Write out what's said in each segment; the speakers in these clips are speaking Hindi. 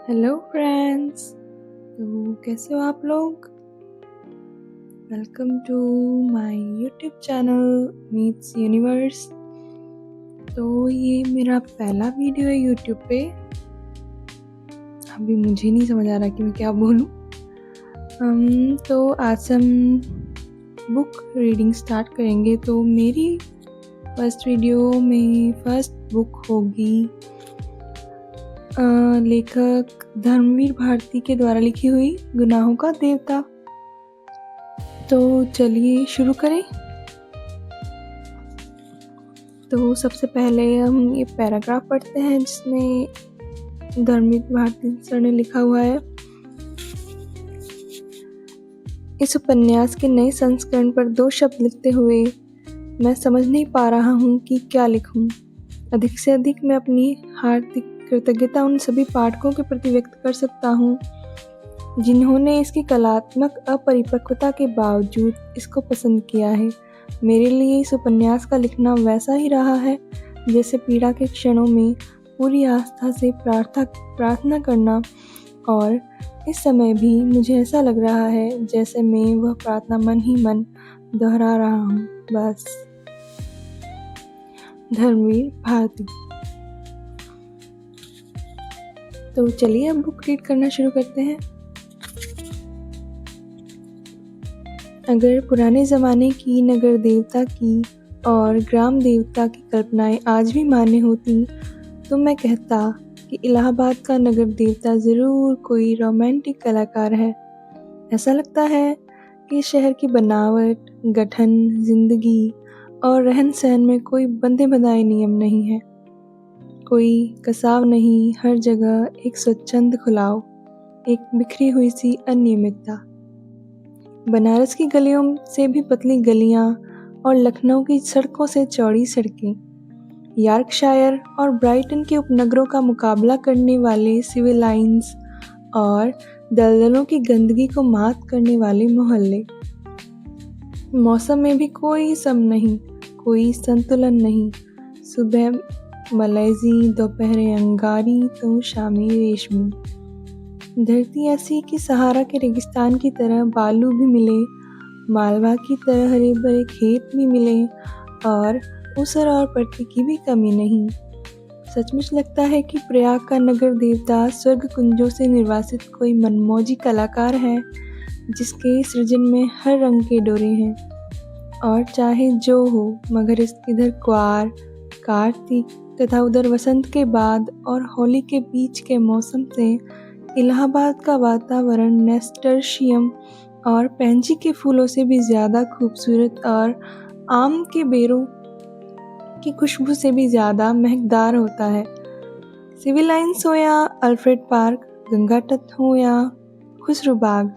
Hello friends. तो कैसे हो आप लोग? Welcome to my YouTube channel meets universe. तो ये मेरा पहला वीडियो है यूट्यूब पे। अभी मुझे नहीं समझ आ रहा कि मैं क्या बोलूँ। तो आज से हम बुक रीडिंग स्टार्ट करेंगे। तो मेरी फर्स्ट वीडियो में फर्स्ट बुक होगी लेखक धर्मवीर भारती के द्वारा लिखी हुई गुनाहों का देवता। तो चलिए शुरू करें। तो सबसे पहले हम ये पैराग्राफ पढ़ते हैं जिसमें धर्मवीर भारती सर ने लिखा हुआ है। इस उपन्यास के नए संस्करण पर 2 शब्द लिखते हुए मैं समझ नहीं पा रहा हूँ कि क्या लिखूँ। अधिक से अधिक मैं अपनी हार्दिक कृतज्ञता उन सभी पाठकों के प्रति व्यक्त कर सकता हूँ जिन्होंने इसकी कलात्मक अपरिपक्वता के बावजूद इसको पसंद किया है। मेरे लिए इस उपन्यास का लिखना वैसा ही रहा है जैसे पीड़ा के क्षणों में पूरी आस्था से प्रार्थना करना, और इस समय भी मुझे ऐसा लग रहा है जैसे मैं वह प्रार्थना मन ही मन दोहरा रहा हूँ। बस। धर्मवीर भारती। तो चलिए अब बुक रीड करना शुरू करते हैं। अगर पुराने ज़माने की नगर देवता की और ग्राम देवता की कल्पनाएं आज भी मान्य होती तो मैं कहता कि इलाहाबाद का नगर देवता ज़रूर कोई रोमांटिक कलाकार है। ऐसा लगता है कि शहर की बनावट, गठन, जिंदगी और रहन सहन में कोई बंधे बंधाए नियम नहीं है, कोई कसाव नहीं। हर जगह एक स्वच्छंद खुलाव, एक बिखरी हुई सी अनियमितता। बनारस की गलियों से भी पतली गलियां और लखनऊ की सड़कों से चौड़ी सड़कें, यॉर्कशायर और ब्राइटन के उपनगरों का मुकाबला करने वाले सिविल लाइन्स और दलदलों की गंदगी को मात करने वाले मोहल्ले। मौसम में भी कोई सम नहीं, कोई संतुलन नहीं। सुबह मलैजी, दोपहरे अंगारी तो शामी रेशमी। धरती ऐसी कि सहारा के रेगिस्तान की तरह बालू भी मिले, मालवा की तरह हरे भरे खेत भी मिले और ऊसर और पट्टी की भी कमी नहीं। सचमुच लगता है कि प्रयाग का नगर देवता स्वर्ग कुंजों से निर्वासित कोई मनमौजी कलाकार है जिसके सृजन में हर रंग के डोरे हैं। और चाहे जो हो, मगर इधर क्वार, कार्तिक तथा उधर वसंत के बाद और होली के बीच के मौसम से इलाहाबाद का वातावरण नेस्टर्शियम और पैंजी के फूलों से भी ज़्यादा खूबसूरत और आम के बेरों की खुशबू से भी ज़्यादा महकदार होता है। सिविल लाइन्स हो या अल्फ्रेड पार्क, गंगा तट हो या खुसरो बाग,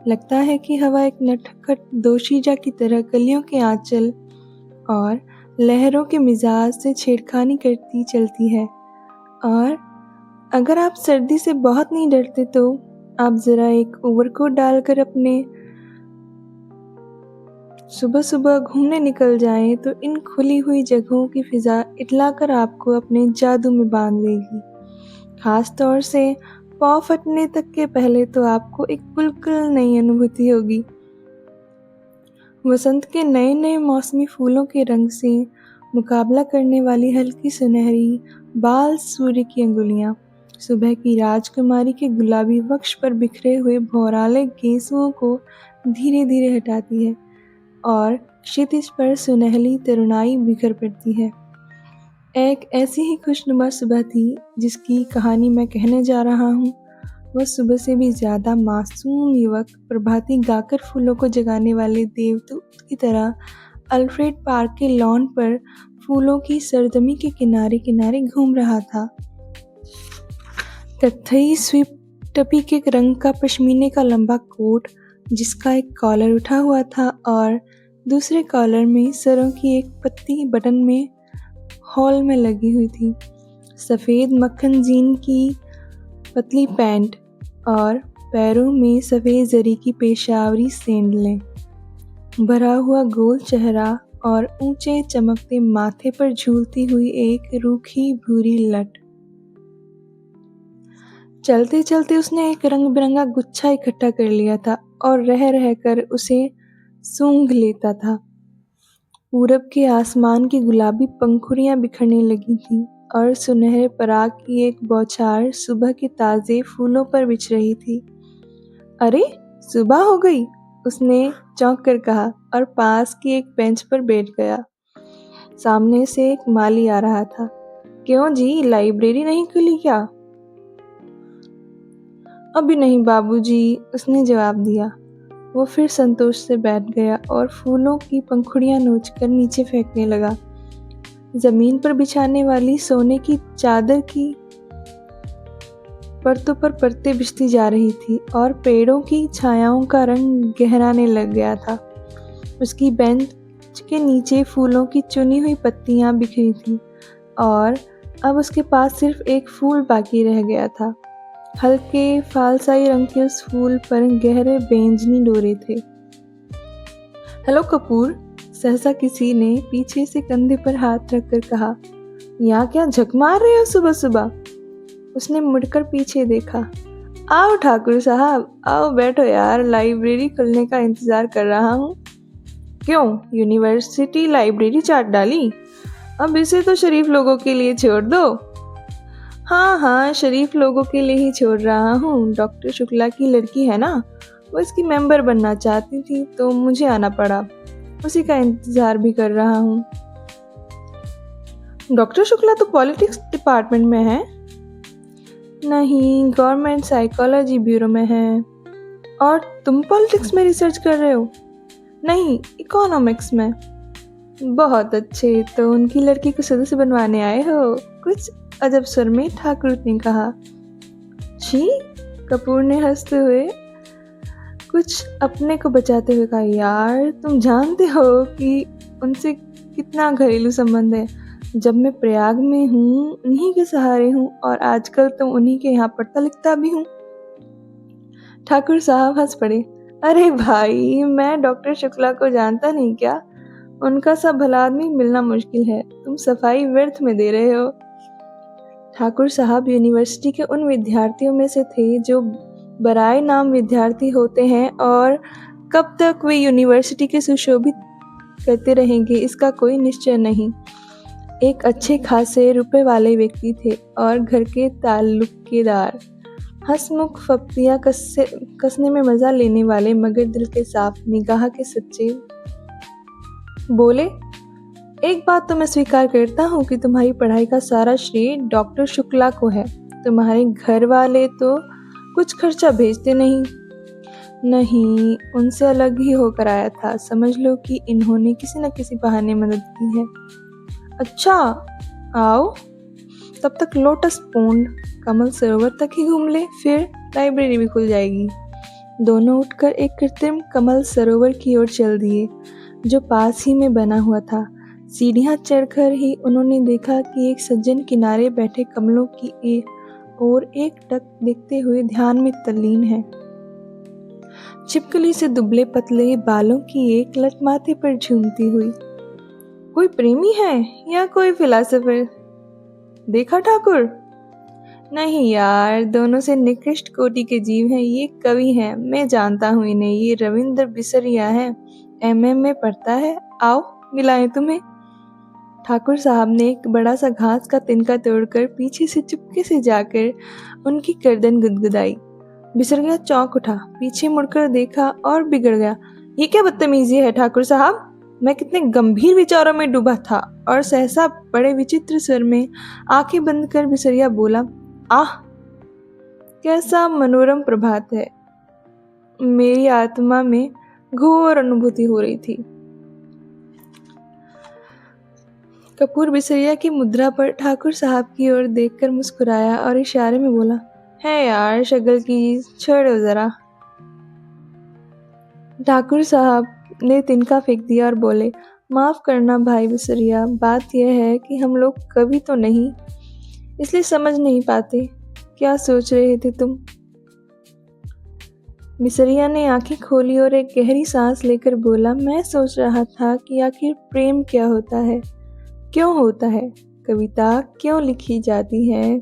लगता है कि हवा एक नटखट दोशीजा की तरह कलियों के आंचल और लहरों के मिजाज से छेड़खानी करती चलती है। और अगर आप सर्दी से बहुत नहीं डरते तो आप ज़रा एक ओवरकोट डालकर अपने सुबह सुबह घूमने निकल जाएं तो इन खुली हुई जगहों की फिजा इटलाकर आपको अपने जादू में बांध लेगी। खास तौर से पाँव फटने तक के पहले तो आपको एक बिल्कुल नई अनुभूति होगी। वसंत के नए नए मौसमी फूलों के रंग से मुकाबला करने वाली हल्की सुनहरी बाल सूर्य की अंगुलियां सुबह की राजकुमारी के गुलाबी वक्ष पर बिखरे हुए भौराले गेंसुओं को धीरे धीरे हटाती है और क्षितिज पर सुनहली तरुणाई बिखर पड़ती है। एक ऐसी ही खुशनुमा सुबह थी जिसकी कहानी मैं कहने जा रहा हूँ। वह सुबह से भी ज़्यादा मासूम युवक प्रभाती गाकर फूलों को जगाने वाले देवदूत की तरह अल्फ्रेड पार्क के लॉन पर फूलों की सरजमी के किनारे किनारे घूम रहा था। कत्थई स्वीप टपी के रंग का पश्मीने का लंबा कोट जिसका एक कॉलर उठा हुआ था और दूसरे कॉलर में सरों की एक पत्ती बटन में हॉल में लगी हुई थी। सफ़ेद मक्खन जीन की पतली पैंट और पैरों में सफ़ेद जरी की पेशावरी सैंडलें, भरा हुआ गोल चेहरा और ऊंचे चमकते माथे पर झूलती हुई एक रूखी भूरी लट। चलते चलते उसने एक रंग बिरंगा गुच्छा इकट्ठा कर लिया था और रह रह कर उसे सूंघ लेता था। पूरब के आसमान की गुलाबी पंखुड़ियां बिखरने लगी थीं और सुनहरे पराग की एक बौछार सुबह के ताजे फूलों पर बिछ रही थी। अरे, सुबह हो गई, उसने चौंक कर कहा और पास की एक बेंच पर बैठ गया। सामने से एक माली आ रहा था। क्यों जी, लाइब्रेरी नहीं खुली क्या? अभी नहीं बाबूजी, उसने जवाब दिया। वो फिर संतोष से बैठ गया और फूलों की पंखुड़ियां नोचकर नीचे फेंकने लगा। जमीन पर बिछाने वाली सोने की चादर की परतों पर परतें बिछती जा रही थी और पेड़ों की छायाओं का रंग गहराने लग गया था। उसकी बेंच के नीचे फूलों की चुनी हुई पत्तियां बिखरी थीं और अब उसके पास सिर्फ एक फूल बाकी रह गया था। हल्के फालसाई रंग के उस फूल पर गहरे बैंगनी डोरे थे। हेलो कपूर, सहसा किसी ने पीछे से कंधे पर हाथ रखकर कहा। यहाँ क्या झक मार रहे हो सुबह सुबह? उसने मुड़कर पीछे देखा। आओ ठाकुर साहब, आओ बैठो यार, लाइब्रेरी खुलने का इंतजार कर रहा हूँ। क्यों, यूनिवर्सिटी लाइब्रेरी चाट डाली? अब इसे तो शरीफ लोगों के लिए छोड़ दो। हाँ, शरीफ लोगों के लिए ही छोड़ रहा हूँ। डॉक्टर शुक्ला की लड़की है ना, वो इसकी मेंबर बनना चाहती थी तो मुझे आना पड़ा। उसी का इंतजार भी कर रहा हूँ। डॉक्टर शुक्ला तो पॉलिटिक्स डिपार्टमेंट में है। नहीं, गवर्नमेंट साइकोलॉजी ब्यूरो में है। और तुम पॉलिटिक्स में रिसर्च कर रहे हो? नहीं, इकोनॉमिक्स में। बहुत अच्छे, तो उनकी लड़की को सदस्य बनवाने आए हो? कुछ अजब स्वर में ठाकुर ने कहा। छी, कपूर ने हंसते हुए कुछ अपने को बचाते हुए कहा। यार, तुम जानते हो कि उनसे कितना घरेलू संबंध है। जब मैं प्रयाग में हूँ, उन्हीं के सहारे हूँ और आजकल तो उन्हीं के यहाँ पढ़ता लिखता भी हूँ। ठाकुर साहब हंस पड़े। अरे भाई, मैं डॉक्टर शुक्ला को जानता नहीं क्या? उनका सा भला आदमी मिलना मुश्किल है। तुम सफाई व्यर्थ में दे रहे हो। ठाकुर साहब यूनिवर्सिटी के उन विद्यार्थियों में से थे जो बराए नाम विद्यार्थी होते हैं और कब तक वे यूनिवर्सिटी के सुशोभित करते रहेंगे इसका कोई निश्चय नहीं। एक अच्छे खासे रुपए वाले व्यक्ति थे और घर के ताल्लुकेदार, हंसमुख, फप्तियां कसने में मजा लेने वाले मगर दिल के साफ, निगाह के सच्चे। बोले, एक बात तो मैं स्वीकार करता हूँ कि तुम्हारी पढ़ाई का सारा श्रेय डॉक्टर शुक्ला को है। तुम्हारे घर वाले तो कुछ खर्चा भेजते नहीं, उनसे अलग ही होकर आया था। समझ लो कि इन्होंने किसी न किसी बहाने मदद की है। अच्छा, आओ, तब तक लोटस पॉन्ड, कमल सरोवर तक ही घूम ले, फिर लाइब्रेरी भी खुल जाएगी। दोनों उठकर एक कृत्रिम कमल सरोवर की ओर चल दिए जो पास ही में बना हुआ था। सीढ़ियां चढ़कर ही उन्होंने देखा कि एक सज्जन किनारे बैठे कमलों की ओर एक टक देखते हुए ध्यान में तल्लीन है। छिपकली से दुबले पतले बालों की एक लट माथे पर झूमती हुई। कोई प्रेमी है या कोई फिलोसोफर? देखा ठाकुर? नहीं यार, दोनों से निकृष्ट कोटि के जीव हैं। ये कवि हैं, मैं जानता हूँ इन्हें। ये रविंद्र बिसरिया है, MM में पढ़ता है। आओ मिलाएं तुम्हें। ठाकुर साहब ने एक बड़ा सा घास का तिनका तोड़कर पीछे से चुपके से जाकर उनकी गर्दन गुदगुदाई। बिसरिया चौंक उठा, पीछे मुड़कर देखा और बिगड़ गया। ये क्या बदतमीजी है ठाकुर साहब? मैं कितने गंभीर विचारों में डूबा था। और सहसा बड़े विचित्र स्वर में आंखें बंद कर बिसरिया बोला, आह, कैसा मनोरम प्रभात है। मेरी आत्मा में घोर अनुभूति हो रही थी। कपूर बिसरिया की मुद्रा पर ठाकुर साहब की ओर देखकर मुस्कुराया और इशारे में बोला, है यार, शक्ल की छोड़ो जरा। ठाकुर साहब ने तिनका फेंक दिया और बोले, माफ करना भाई बिसरिया, बात यह है कि हम लोग कवि तो नहीं, इसलिए समझ नहीं पाते। क्या सोच रहे थे तुम? बिसरिया ने आंखें खोली और एक गहरी सांस लेकर बोला, मैं सोच रहा था कि आखिर प्रेम क्या होता है, क्यों होता है, कविता क्यों लिखी जाती है,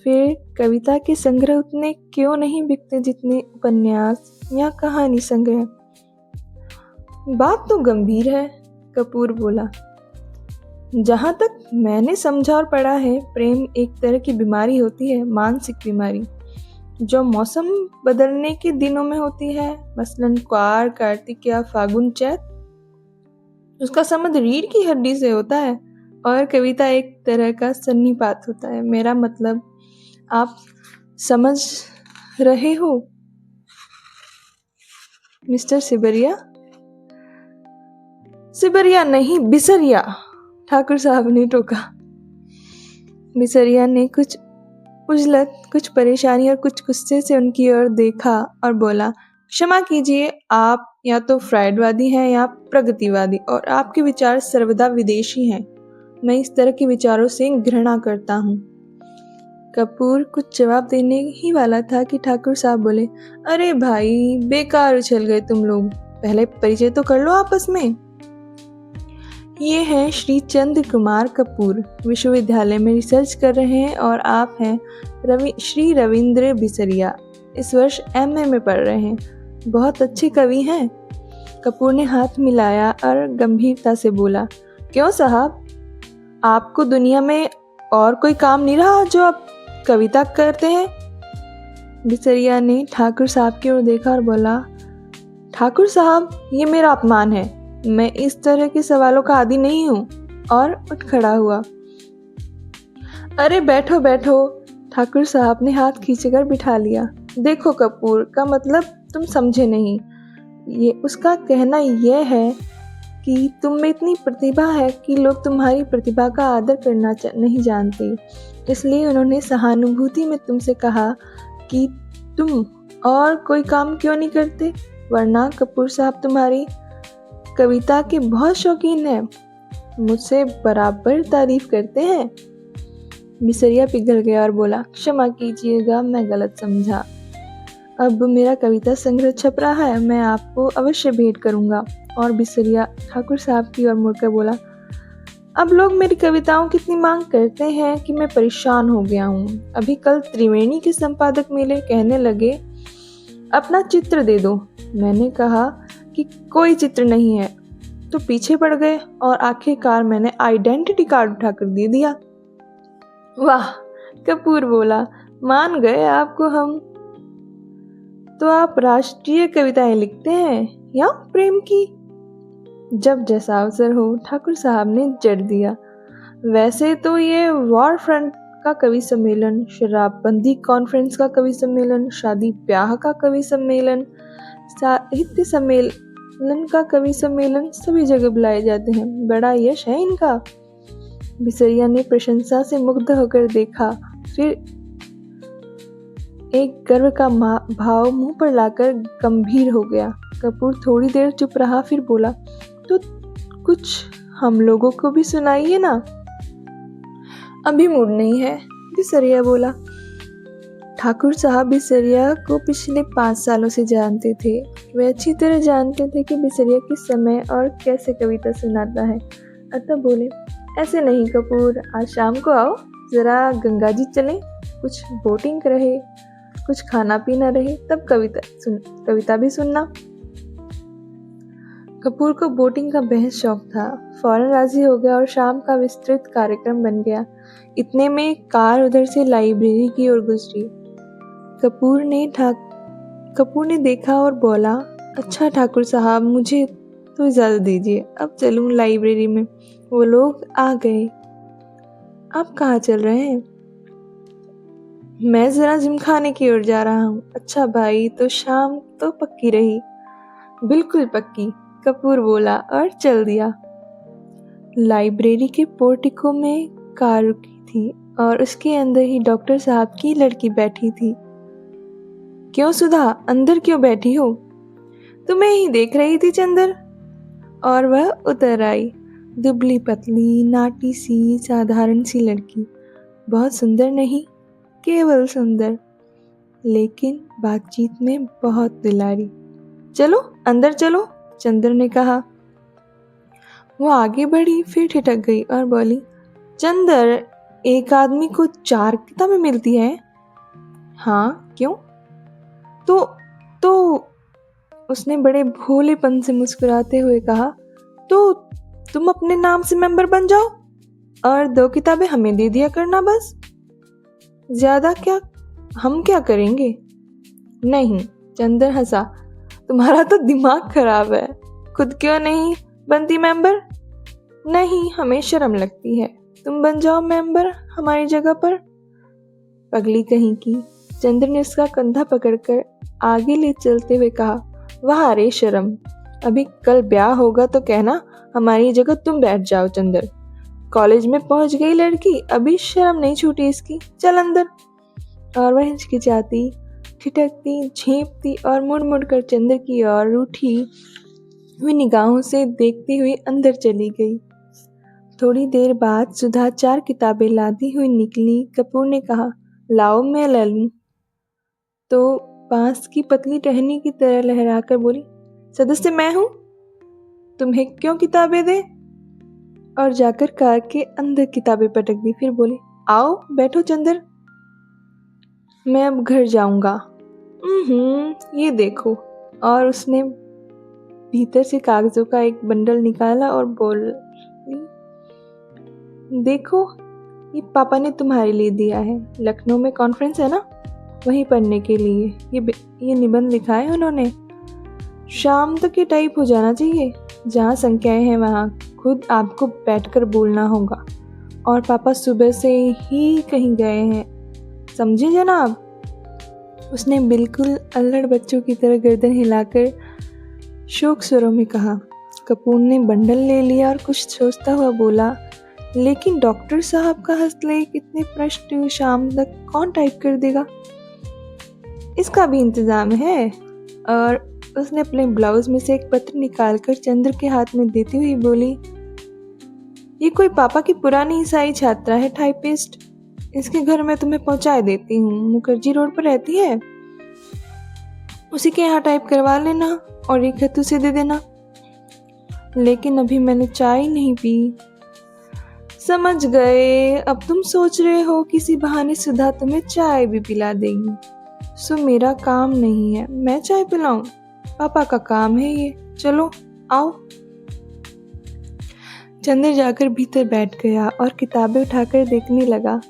फिर कविता के संग्रह उतने क्यों नहीं बिकते जितने उपन्यास या कहानी संग्रह? बात तो गंभीर है, कपूर बोला। जहाँ तक मैंने समझा और पढ़ा है, प्रेम एक तरह की बीमारी होती है, मानसिक बीमारी, जो मौसम बदलने के दिनों में होती है, मसलन क्वार, कार्तिक या फागुन, चैत। उसका संबंध रीढ़ की हड्डी से होता है और कविता एक तरह का सन्निपात होता है। मेरा मतलब आप समझ रहे हो मिस्टर सिबरिया? सिबरिया नहीं, बिसरिया, ठाकुर साहब ने टोका। बिसरिया ने कुछ उजलत, कुछ परेशानी और कुछ गुस्से से उनकी ओर देखा और बोला, क्षमा कीजिए, आप या तो फ्रायडवादी हैं या प्रगतिवादी, और आपके विचार सर्वदा विदेशी हैं। मैं इस तरह के विचारों से घृणा करता हूँ। कपूर कुछ जवाब देने ही वाला था कि ठाकुर साहब बोले, अरे भाई, बेकार उछल गए तुम लोग, पहले परिचय तो कर लो आपस में। ये हैं श्री चंद्र कुमार कपूर, विश्वविद्यालय में रिसर्च कर रहे हैं, और आप हैं श्री रविंद्र बिसरिया, इस वर्ष MA में पढ़ रहे हैं, बहुत अच्छे कवि हैं। कपूर ने हाथ मिलाया और गंभीरता से बोला, क्यों साहब, आपको दुनिया में और कोई काम नहीं रहा जो आप कविता करते हैं? बिसरिया ने ठाकुर साहब की ओर देखा और बोला, ठाकुर साहब, ये मेरा अपमान है, मैं इस तरह के सवालों का आदी नहीं हूँ, और उठ खड़ा हुआ। अरे बैठो बैठो, ठाकुर साहब ने हाथ खींचकर बिठा लिया। देखो कपूर, का मतलब तुम समझे नहीं। ये उसका कहना यह है कि तुम में इतनी प्रतिभा है कि लोग तुम्हारी प्रतिभा का आदर करना नहीं जानते, इसलिए उन्होंने सहानुभूति में तुमसे कहा कि तुम और कोई काम क्यों नहीं करते, वरना कपूर साहब तुम्हारी कविता के बहुत शौकीन हैं, मुझसे बराबर तारीफ करते हैं। बिसरिया पिघल गया और बोला, क्षमा कीजिएगा, मैं गलत समझा। अब मेरा कविता संग्रह छप रहा है, मैं आपको अवश्य भेंट करूंगा। और बिसरिया ठाकुर साहब की ओर मुड़कर बोला, अब लोग मेरी कविताओं की इतनी मांग करते हैं कि मैं परेशान हो गया हूँ। अभी कल त्रिवेणी के संपादक मिले, कहने लगे, अपना चित्र दे दो। मैंने कहा कि कोई चित्र नहीं है, तो पीछे पड़ गए, और आखिरकार मैंने आइडेंटिटी कार्ड उठाकर दे दिया। वाह, कपूर बोला, मान गए आपको हम। तो आप राष्ट्रीय कविताएं लिखते हैं या प्रेम की? जब जैसा अवसर हो, ठाकुर साहब ने जड़ दिया। वैसे तो ये वॉर फ्रंट का कवि सम्मेलन, शराबबंदी कॉन्फ्रेंस का कवि सम्मेलन, शादी ब्याह का कवि सम्मेलन, साहित्य सम्मेलन का कवि सम्मेलन, सभी जगह बुलाए जाते हैं, बड़ा यश है इनका। बिसरिया ने प्रशंसा से मुग्ध होकर देखा, फिर एक गर्व का भाव मुंह पर लाकर गंभीर हो गया। कपूर थोड़ी देर चुप रहा, फिर बोला, तो कुछ हम लोगों को भी सुनाइए ना। अभी मूड नहीं है, बिसरिया बोला। ठाकुर साहब बिसरिया को पिछले 5 सालों से जानते थे। वे अच्छी तरह जानते थे कि बिसरिया किस समय और कैसे कविता सुनाता है, अतः बोले, ऐसे नहीं कपूर, आज शाम को आओ, जरा गंगा जी चलें, कुछ बोटिंग रहे, कुछ खाना पीना रहे, तब कविता भी सुनना। कपूर को बोटिंग का बेहद शौक था, फौरन राजी हो गया और शाम का विस्तृत कार्यक्रम बन गया। इतने में कार उधर से लाइब्रेरी की ओर गुजरी। कपूर ने देखा और बोला, अच्छा ठाकुर साहब, मुझे तो इजाज़त दीजिए, अब चलूं लाइब्रेरी में। वो लोग आ गए। आप कहाँ चल रहे हैं? मैं जरा जिमखाने की ओर जा रहा हूँ। अच्छा भाई, तो शाम तो पक्की रही? बिल्कुल पक्की, कपूर बोला और चल दिया। लाइब्रेरी के पोर्टिको में कार रुकी थी और उसके अंदर ही डॉक्टर साहब की लड़की बैठी थी। क्यों सुधा, अंदर क्यों बैठी हो? तुम्हें ही देख रही थी चंदर। और वह उतर आई, दुबली पतली, नाटी सी, साधारण सी लड़की, बहुत सुंदर नहीं, केवल सुंदर, लेकिन बातचीत में बहुत दुलारी। चलो अंदर चलो, चंदर ने कहा। वो आगे बढ़ी, फिर ठिठक गई और बोली, चंदर, एक आदमी को 4 किताबें मिलती हैं? हाँ, क्यों? तो तो उसने बड़े भोलेपन से मुस्कुराते हुए कहा, तो तुम अपने नाम से मेंबर बन जाओ और 2 किताबें हमें दे दिया करना बस। ज़्यादा क्या, हम क्या करेंगे? नहीं, चंदर हंसा, तुम्हारा तो दिमाग खराब है। खुद क्यों नहीं बनती मेंबर? नहीं, हमें शर्म लगती है। तुम बन जाओ मेंबर हमारी जगह पर। पगली कहीं की। चंद्र ने उसका कंधा पकड़कर आगे ले चलते हुए कहा, वाह रे शर्म, अभी कल ब्याह होगा तो कहना हमारी जगह तुम बैठ जाओ चंद्र। कॉलेज में पहुंच गई लड़की, अभी शर्म नहीं छूटी इसकी, चल अंदर। और वह हिचकिचाती, ठिठकती, झेंपती और मुड़ मुड़ कर चंद्र की ओर रूठी हुई निगाहों से देखती हुई अंदर चली गई। थोड़ी देर बाद सुधा 4 किताबें लाती हुई निकली। कपूर ने कहा, लाओ मैं ले लूं। तो बांस की पतली टहनी की तरह लहराकर बोली, सदस्य मैं हूं, तुम्हें क्यों किताबें दे? और जाकर कार के अंदर किताबें पटक दी। फिर बोली, आओ बैठो चंदर, मैं अब घर जाऊंगा। ये देखो। और उसने भीतर से कागजों का एक बंडल निकाला और बोली, देखो ये पापा ने तुम्हारे लिए दिया है। लखनऊ में कॉन्फ्रेंस है ना, वहीं पढ़ने के लिए ये निबंध लिखा है उन्होंने। शाम तक ये टाइप हो जाना चाहिए। जहाँ संख्याएं हैं वहाँ खुद आपको बैठकर बोलना होगा। और पापा सुबह से ही कहीं गए हैं, समझे जनाब? उसने बिल्कुल अल्लड़ बच्चों की तरह गर्दन हिलाकर शोक स्वरों में कहा। कपूर ने बंडल ले लिया और कुछ सोचता हुआ बोला, लेकिन डॉक्टर साहब का हस्तलेख इतने प्रश्न शाम तक कौन टाइप कर देगा? इसका भी इंतजाम है। और उसने अपने ब्लाउज में से एक पत्र निकालकर चंद्र के हाथ में देती हुई बोली, ये कोई पापा की पुरानी ईसाई छात्रा है, टाइपिस्ट। इसके घर में तुम्हें पहुंचा देती हूँ, मुखर्जी रोड पर रहती है, उसी के यहाँ टाइप करवा लेना और एक खत उसे दे देना। लेकिन अभी मैंने चाय नहीं पी। समझ गए, अब तुम सोच रहे हो किसी बहाने सुधा तुम्हें चाय भी पिला देगी। सो मेरा काम नहीं है मैं चाय पिलाऊं, पापा का काम है ये। चलो आओ। चंद्र जाकर भीतर बैठ गया और किताबें उठाकर देखने लगा।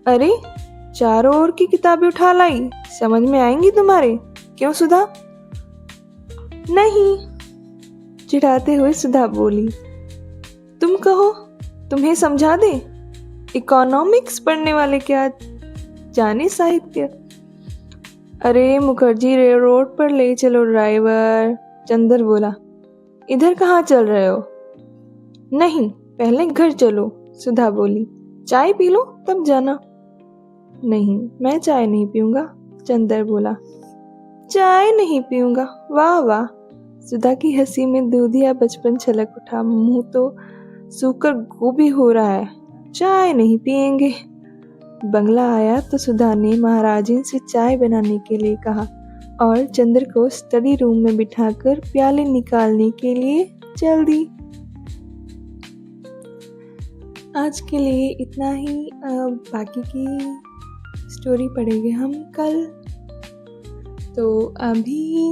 अरे, चारों ओर की किताबें उठा लाई, समझ में आएंगी तुम्हारे? क्यों सुधा? नहीं, चिढ़ाते हुए सुधा बोली, तुम कहो, तुम्हें समझा दे। इकोनॉमिक्स पढ़ने वाले क्या जाने साहित्य। अरे मुखर्जी रोड पर ले चलो ड्राइवर। चंदर बोला, इधर कहाँ चल रहे हो? नहीं, पहले घर चलो। सुधा बोली, चाय पी लो तब जाना। नहीं, मैं चाय नहीं पीऊंगा। चंदर बोला, चाय नहीं पीऊंगा? वाह वाह। सुधा की हंसी में दूधिया बचपन छलक उठा। मुंह तो सूकर गोभी हो रहा है, चाय नहीं पिएंगे। बंगला आया तो सुधा ने महाराजिन से चाय बनाने के लिए कहा और चंद्र को स्टडी रूम में बिठाकर प्याले निकालने के लिए चल दी। आज के लिए इतना ही। बाकी की स्टोरी पढ़ेंगे हम कल। तो अभी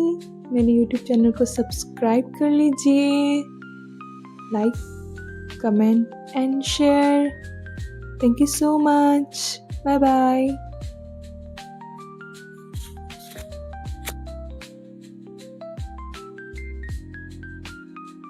मेरे YouTube चैनल को सब्सक्राइब कर लीजिए, like, comment and share. Thank you so much. Bye bye.